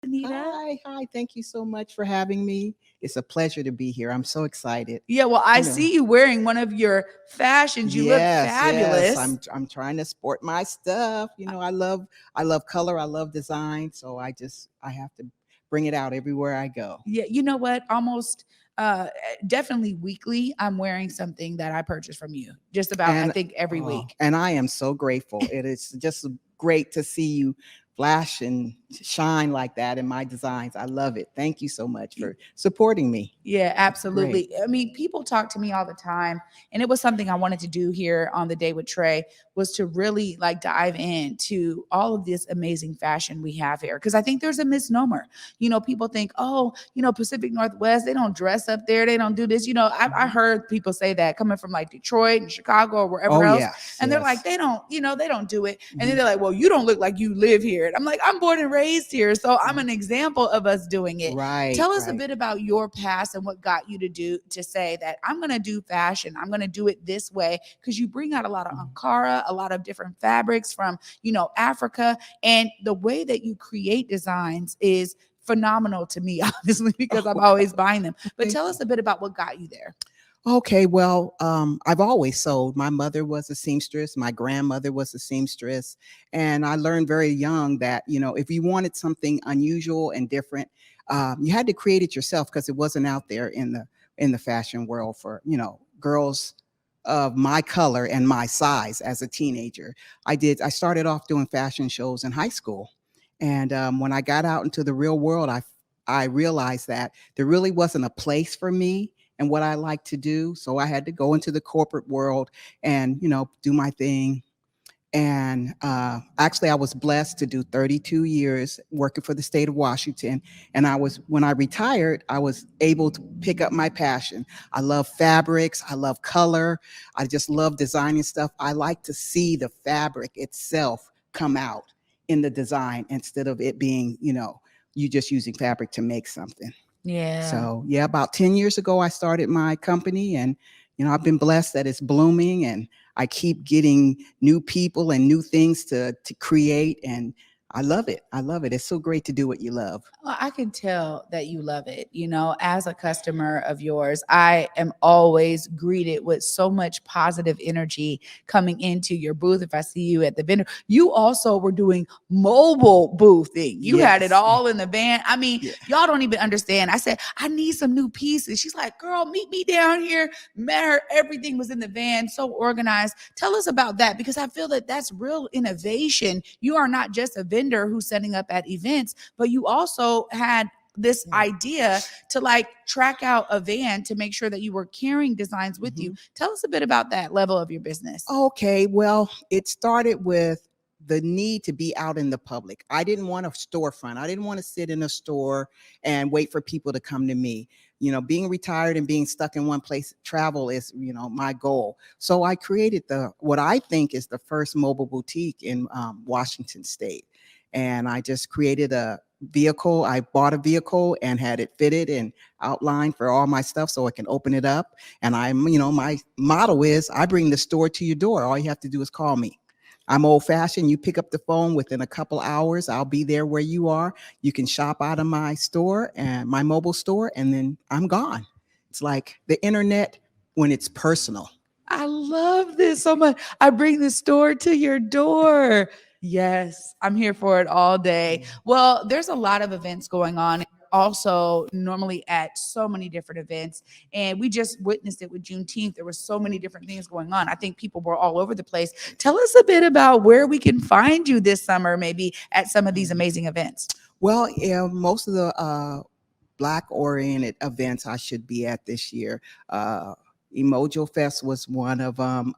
Anita. Hi. Thank you so much for having me. It's a pleasure to be here. I'm so excited. Yeah, well, I You know, see you wearing one of your fashions. You look yes. fabulous. I'm trying to sport my stuff. I love color. I love design. So I have to bring it out everywhere I go. Yeah, you know what? Almost definitely weekly, I'm wearing something that I purchased from you. Just about, I And think, every oh, week. and I am so grateful. It is just great to see you flash and shine like that in my designs. I love it. Thank you so much for supporting me. Yeah, It's great. absolutely. I mean, people talk to me all the time, and it was something I wanted to do here on the day with Trae was to really like dive into all of this amazing fashion we have here because I think there's a misnomer. People think, oh, Pacific Northwest, they don't dress up there, they don't do this. I Mhm. heard people say that coming from like Detroit and Chicago or wherever Oh else, yes, and they're like, yes. they don't do it, and then Mhm. they're like, well, you don't look like you live here. And I'm like, I'm born and raised here, so I'm Mhm. an example of us doing it. Right, Tell us a right. bit about your past and what got you to say that I'm going to do fashion. I'm going to do it this way because you bring out a lot of Mhm. Ankara, a lot of different fabrics from, Africa. And the way that you create designs is phenomenal to me, obviously, because I'm Oh, always buying them. But thank tell you. us a bit about what got you there. Okay, well, I've always sewed. My mother was a seamstress. My grandmother was a seamstress, and I learned very young that if you wanted something unusual and different, you had to create it yourself because it wasn't out there in the fashion world for girls of my color and my size as a teenager. I started off doing fashion shows in high school, and when I got out into the real world, I realized that there really wasn't a place for me and what I like to do. So I had to go into the corporate world and, do my thing. And actually, I was blessed to do 32 years working for the state of Washington. And when I retired, I was able to pick up my passion. I love fabrics, I love color, I just love designing stuff. I like to see the fabric itself come out in the design instead of it being, you just using fabric to make something. Yeah. So yeah, about 10 years ago, I started my company, and I've been blessed that it's blooming, and I keep getting new people and new things to create, and I love it. I love it. It's so great to do what you love. Well, I can tell that you love it. As a customer of yours, I am always greeted with so much positive energy coming into your booth. If I see you at the vendor, you also were doing mobile boothing. You had it Yes. all in the van. I mean, Yeah. y'all don't even understand. I said, I need some new pieces. She's like, girl, meet me down here. Met her. Everything was in the van, so organized. Tell us about that because I feel that that's real innovation. You are not just a vendor who's setting up at events, but you also had this Yeah. idea to like track out a van to make sure that you were carrying designs with you. Mhm. Tell us a bit about that level of your business. Okay, well, it started with the need to be out in the public. I didn't want a storefront. I didn't want to sit in a store and wait for people to come to me. Being retired and being stuck in one place, travel is, my goal. So I created what I think is the first mobile boutique in Washington State. And I just created a vehicle. I bought a vehicle and had it fitted and outlined for all my stuff so I can open it up. And my motto is I bring the store to your door. All you have to do is call me. I'm old fashioned. You pick up the phone within a couple hours. I'll be there where you are. You can shop out of my store and my mobile store, and then I'm gone. It's like the internet when it's personal. I love this so much. I bring the store to your door. Yes, I'm here for it all day. Well, there's a lot of events going on. Also, normally at so many different events, and we just witnessed it with Juneteenth. There were so many different things going on. I think people were all over the place. Tell us a bit about where we can find you this summer, maybe at some of these amazing events. Well, yeah, most of the Black oriented events I should be at this year. Emojo Fest was one of them.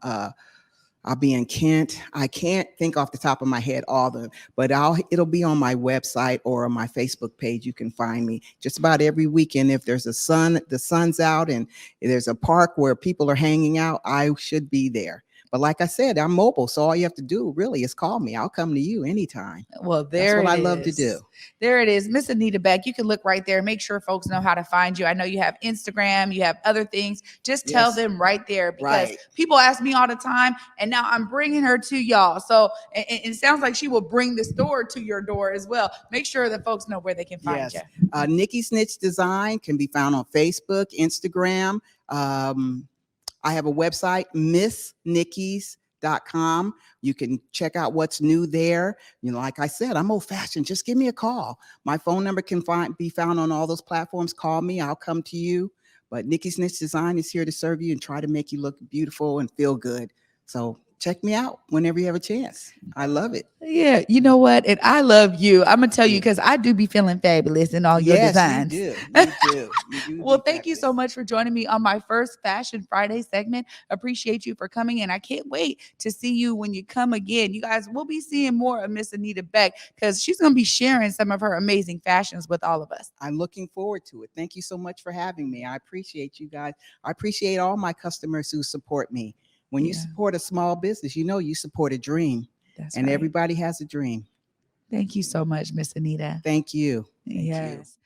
I'll be in Kent. I can't think off the top of my head all of them, but it'll be on my website or on my Facebook page. You can find me just about every weekend. If there's the sun's out and there's a park where people are hanging out, I should be there. But like I said, I'm mobile, so all you have to do really is call me. I'll come to you anytime. Well, That's there what it I is. love to do. There it is. Miss Anita Beck. You can look right there. Make sure folks know how to find you. I know you have Instagram, you have other things. Just tell Yes. them right there because Right. people ask me all the time, and now I'm bringing her to y'all. So it sounds like she will bring the store to your door as well. Make sure that folks know where they can find you. Yes. Nikky Snitch Design can be found on Facebook, Instagram. Um, I have a website, missnickys.com. You can check out what's new there. Like I said, I'm old fashioned. Just give me a call. My phone number can be found on all those platforms. Call me. I'll come to you. But Nikky Snitch Design is here to serve you and try to make you look beautiful and feel good. So check me out whenever you have a chance. I love it. Yeah, you know what? And I love you. I'm gonna tell you Yeah. because I do be feeling fabulous in all your Yes, you designs. do. You do. You do Well, be thank you so fabulous. much for joining me on my first Fashion Friday segment. Appreciate you for coming, and I can't wait to see you when you come again. You guys will be seeing more of Miss Anita Beck because she's gonna be sharing some of her amazing fashions with all of us. I'm looking forward to it. Thank you so much for having me. I appreciate you guys. I appreciate all my customers who support me. When you Yeah, support a small business, you support a dream, that's and right. everybody has a dream. Thank you so much, Miss Anita. Thank you. Thank you. Yes.